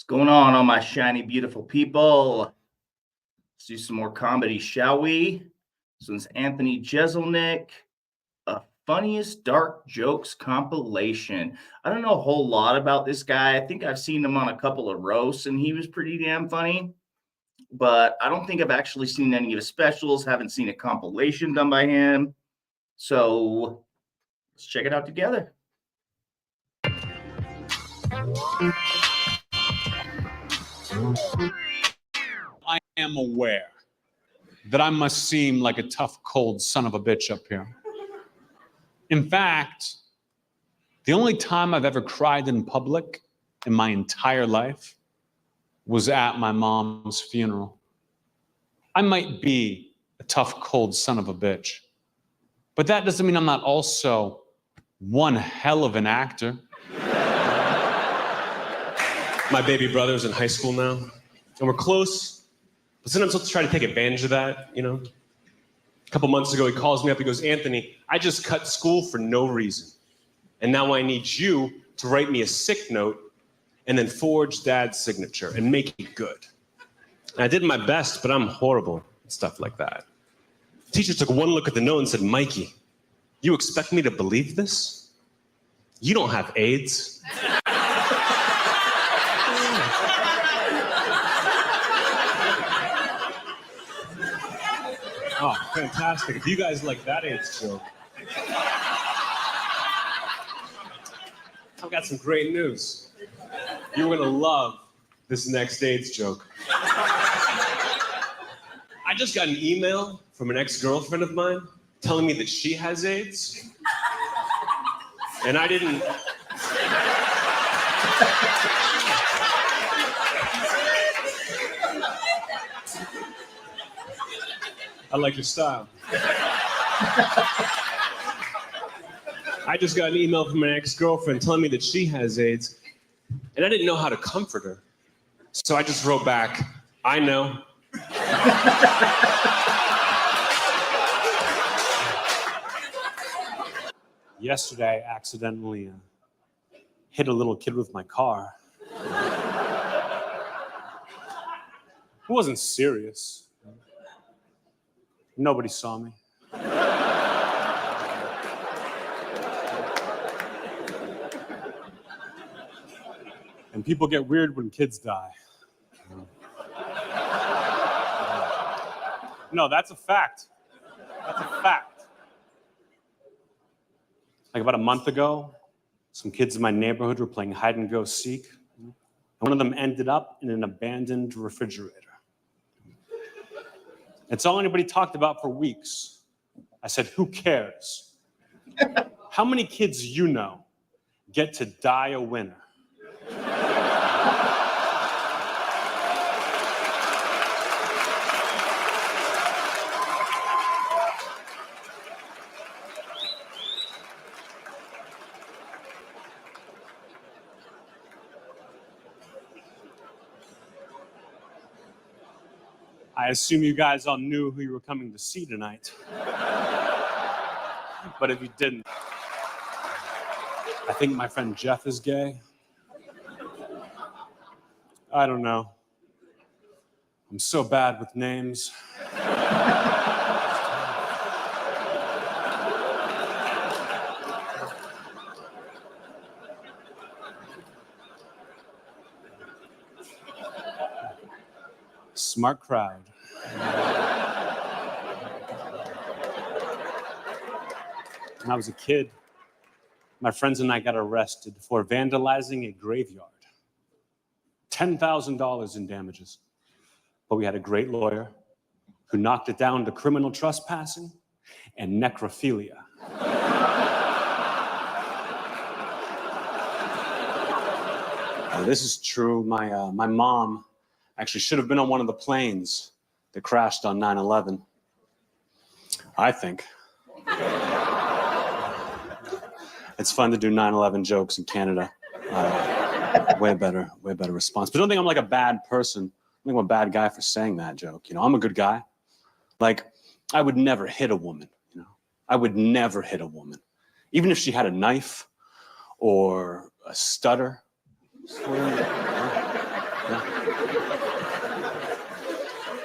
What's going on, all my shiny, beautiful people? Let's do some more comedy, shall we? This one's Anthony Jeselnik, a funniest dark jokes compilation. I don't know a whole lot about this guy. I think I've seen him on a couple of roasts, and he was pretty damn funny. But I don't think I've actually seen any of his specials. Haven't seen a compilation done by him. So let's check it out together. I am aware that I must seem like a tough, cold son of a bitch up here. In fact, the only time I've ever cried in public in my entire life was at my mom's funeral. I might be a tough, cold son of a bitch, but that doesn't mean I'm not also one hell of an actor. My baby brother's in high school now, and we're close, but sometimes he'll try to take advantage of that, you know? A couple months ago, he calls me up, he goes, "Anthony, I just cut school for no reason, and now I need you to write me a sick note and then forge Dad's signature and make it good." And I did my best, but I'm horrible at stuff like that. The teacher took one look at the note and said, "Mikey, you expect me to believe this? You don't have AIDS." Oh, fantastic. If you guys like that AIDS joke, I've got some great news. You're going to love this next AIDS joke. I just got an email from an ex-girlfriend of mine telling me that she has AIDS. And I didn't... I like your style. I just got an email from an ex-girlfriend telling me that she has AIDS, and I didn't know how to comfort her. So I just wrote back, "I know." Yesterday, I accidentally hit a little kid with my car. It wasn't serious. Nobody saw me. And people get weird when kids die. No, that's a fact. That's a fact. Like about a month ago, some kids in my neighborhood were playing hide and go seek. And one of them ended up in an abandoned refrigerator. It's all anybody talked about for weeks. I said, who cares? How many kids you know get to die a winner? I assume you guys all knew who you were coming to see tonight. But if you didn't, I think my friend Jeff is gay. I don't know. I'm so bad with names. Smart crowd. When I was a kid, my friends and I got arrested for vandalizing a graveyard. $10,000 in damages. But we had a great lawyer who knocked it down to criminal trespassing and necrophilia. This is true. My mom actually should have been on one of the planes that crashed on 9/11. I think. It's fun to do 9/11 jokes in Canada. Way better response. But don't think I'm like a bad person. I think I'm a bad guy for saying that joke. You know, I'm a good guy. Like, I would never hit a woman, you know. I would never hit a woman. Even if she had a knife or a stutter.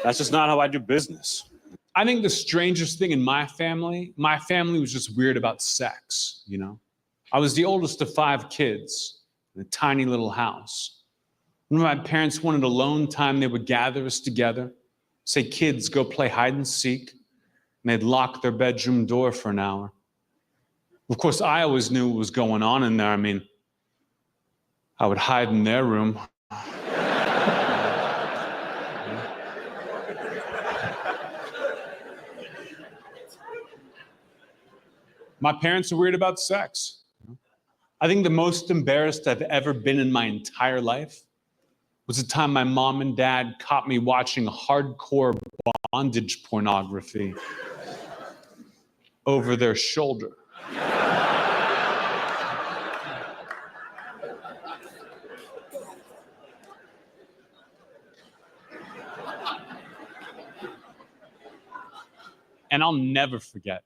That's just not how I do business. I think the strangest thing in my family was just weird about sex, you know? I was the oldest of 5 kids in a tiny little house. When my parents wanted alone time, they would gather us together, say, kids, go play hide and seek, and they'd lock their bedroom door for an hour. Of course, I always knew what was going on in there. I mean, I would hide in their room. My parents are weird about sex. I think the most embarrassed I've ever been in my entire life was the time my mom and dad caught me watching hardcore bondage pornography over their shoulder. And I'll never forget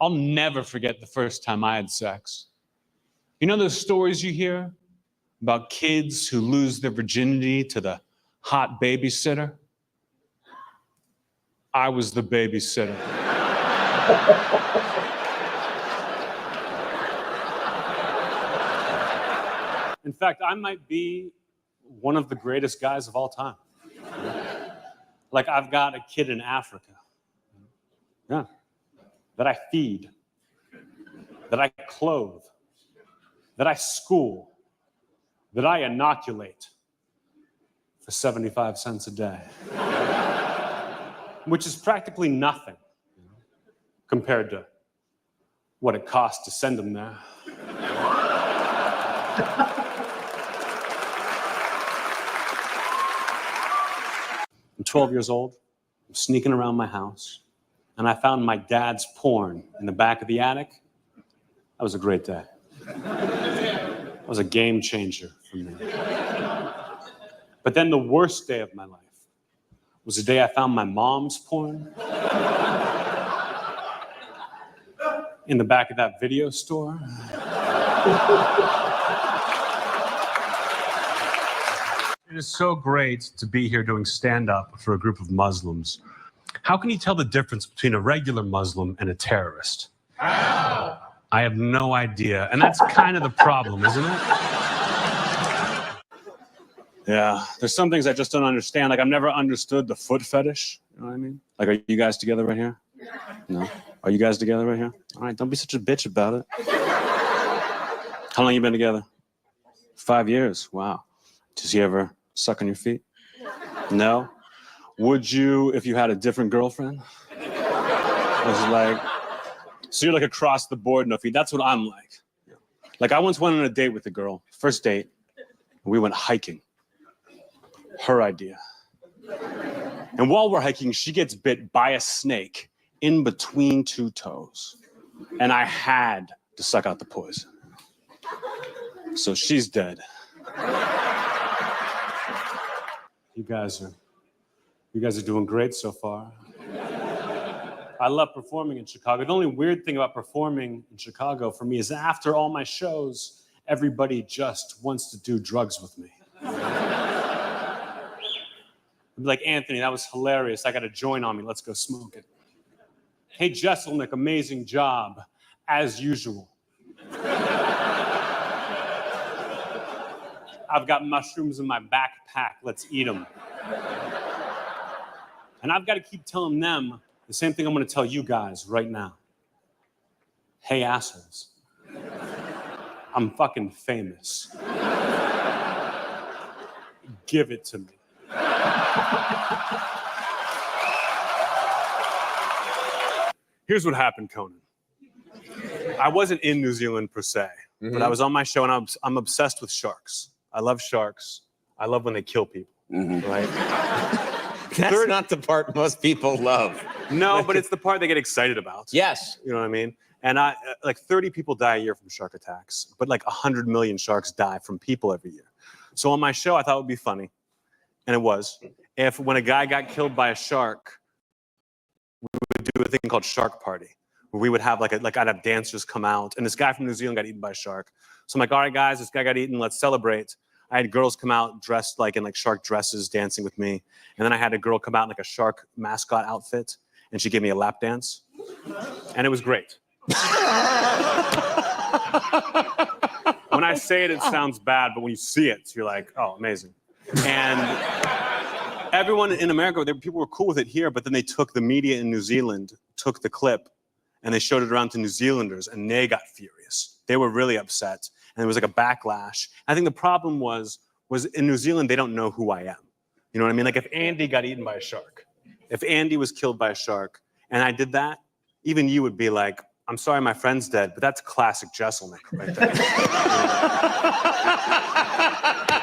the first time I had sex. You know those stories you hear about kids who lose their virginity to the hot babysitter? I was the babysitter. In fact, I might be one of the greatest guys of all time. Like, I've got a kid in Africa. Yeah. That I feed, that I clothe, that I school, that I inoculate for 75 cents a day, which is practically nothing compared to what it costs to send them there. I'm 12 years old. I'm sneaking around my house, and I found my dad's porn in the back of the attic. That was a great day. That was a game changer for me. But then the worst day of my life was the day I found my mom's porn in the back of that video store. It is so great to be here doing stand-up for a group of Muslims. How can you tell the difference between a regular Muslim and a terrorist? How? I have no idea. And that's kind of the problem, isn't it? Yeah, there's some things I just don't understand. Like, I've never understood the foot fetish. You know what I mean? Like, are you guys together right here? No? Are you guys together right here? All right, don't be such a bitch about it. How long you been together? 5 years. Wow. Does he ever suck on your feet? No? Would you if you had a different girlfriend? Was it like, so you're like across the board, no feet. That's what I'm like. Like, I once went on a date with a girl, first date, and we went hiking. Her idea. And while we're hiking, she gets bit by a snake in between 2 toes. And I had to suck out the poison. So she's dead. You guys are doing great so far. I love performing in Chicago. The only weird thing about performing in Chicago for me is after all my shows, everybody just wants to do drugs with me. I'd be like, Anthony, that was hilarious. I got a joint on me. Let's go smoke it. Hey, Jeselnik, amazing job, as usual. I've got mushrooms in my backpack. Let's eat them. And I've got to keep telling them the same thing I'm going to tell you guys right now. Hey, assholes. I'm fucking famous. Give it to me. Here's what happened, Conan. I wasn't in New Zealand per se, but I was on my show, and I'm obsessed with sharks. I love sharks. I love when they kill people, right? That's not the part most people love. No, but it's the part they get excited about. Yes. You know what I mean? And like 30 people die a year from shark attacks, but like 100 million sharks die from people every year. So on my show, I thought it would be funny, and it was, if when a guy got killed by a shark, we would do a thing called Shark Party, where we would have I'd have dancers come out, and this guy from New Zealand got eaten by a shark. So I'm like, all right, guys, this guy got eaten, let's celebrate. I had girls come out dressed like in like shark dresses dancing with me. And then I had a girl come out in like a shark mascot outfit and she gave me a lap dance. And it was great. When I say it, it sounds bad, but when you see it, you're like, oh, amazing. And everyone in America, people were cool with it here, but then they took the media in New Zealand, took the clip, and they showed it around to New Zealanders, and they got furious. They were really upset, and there was like a backlash. I think the problem was in New Zealand, they don't know who I am. You know what I mean? Like if Andy got eaten by a shark, if Andy was killed by a shark, and I did that, even you would be like, I'm sorry my friend's dead, but that's classic Jeselnik right there.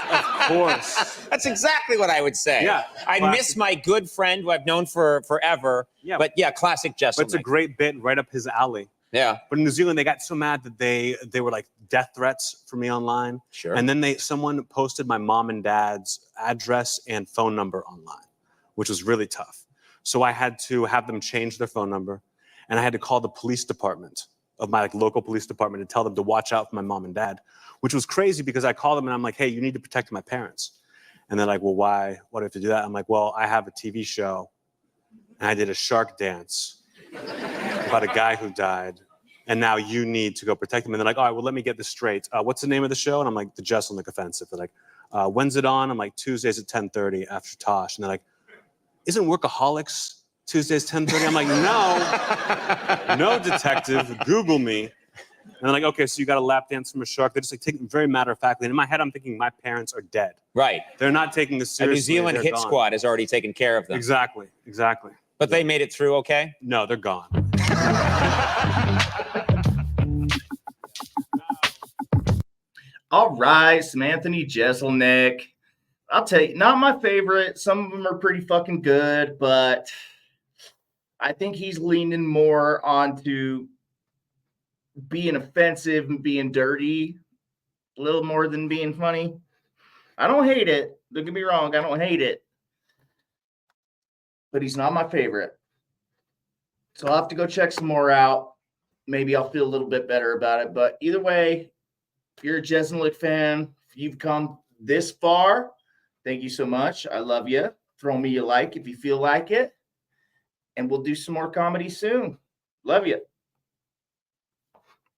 Of course. That's exactly what I would say. Yeah, I classic. miss my good friend who I've known for forever. Yeah. But yeah, classic Jeselnik. But it's a great bit right up his alley. Yeah. But in New Zealand, they got so mad that they were like death threats for me online. Sure. And then someone posted my mom and dad's address and phone number online, which was really tough. So I had to have them change their phone number, and I had to call the police department of my like local police department and tell them to watch out for my mom and dad, which was crazy because I called them and I'm like, hey, you need to protect my parents. And they're like, well, why? Why do I have to do that? I'm like, well, I have a TV show and I did a shark dance about a guy who died, and now you need to go protect him. And they're like, all right, well, let me get this straight. What's the name of the show? And I'm like, The Jeselnik Offensive. They're like, when's it on? I'm like, Tuesdays at 10:30 after Tosh. And they're like, isn't Workaholics Tuesdays 10:30? I'm like, no, detective, Google me. And they're like, okay, so you got a lap dance from a shark. They're just like taking it very matter-of-factly. And in my head, I'm thinking my parents are dead. Right. They're not taking this A seriously. New Zealand They're hit gone. squad has already taken care of them. Exactly. But they made it through okay? No, they're gone. All right, some Anthony Jeselnik. I'll tell you, not my favorite. Some of them are pretty fucking good, but I think he's leaning more onto being offensive and being dirty a little more than being funny. I don't hate it. Don't get me wrong. I don't hate it. But he's not my favorite. So I'll have to go check some more out. Maybe I'll feel a little bit better about it. But either way, if you're a Jeselnik fan, if you've come this far, thank you so much. I love you. Throw me a like if you feel like it. And we'll do some more comedy soon. Love you.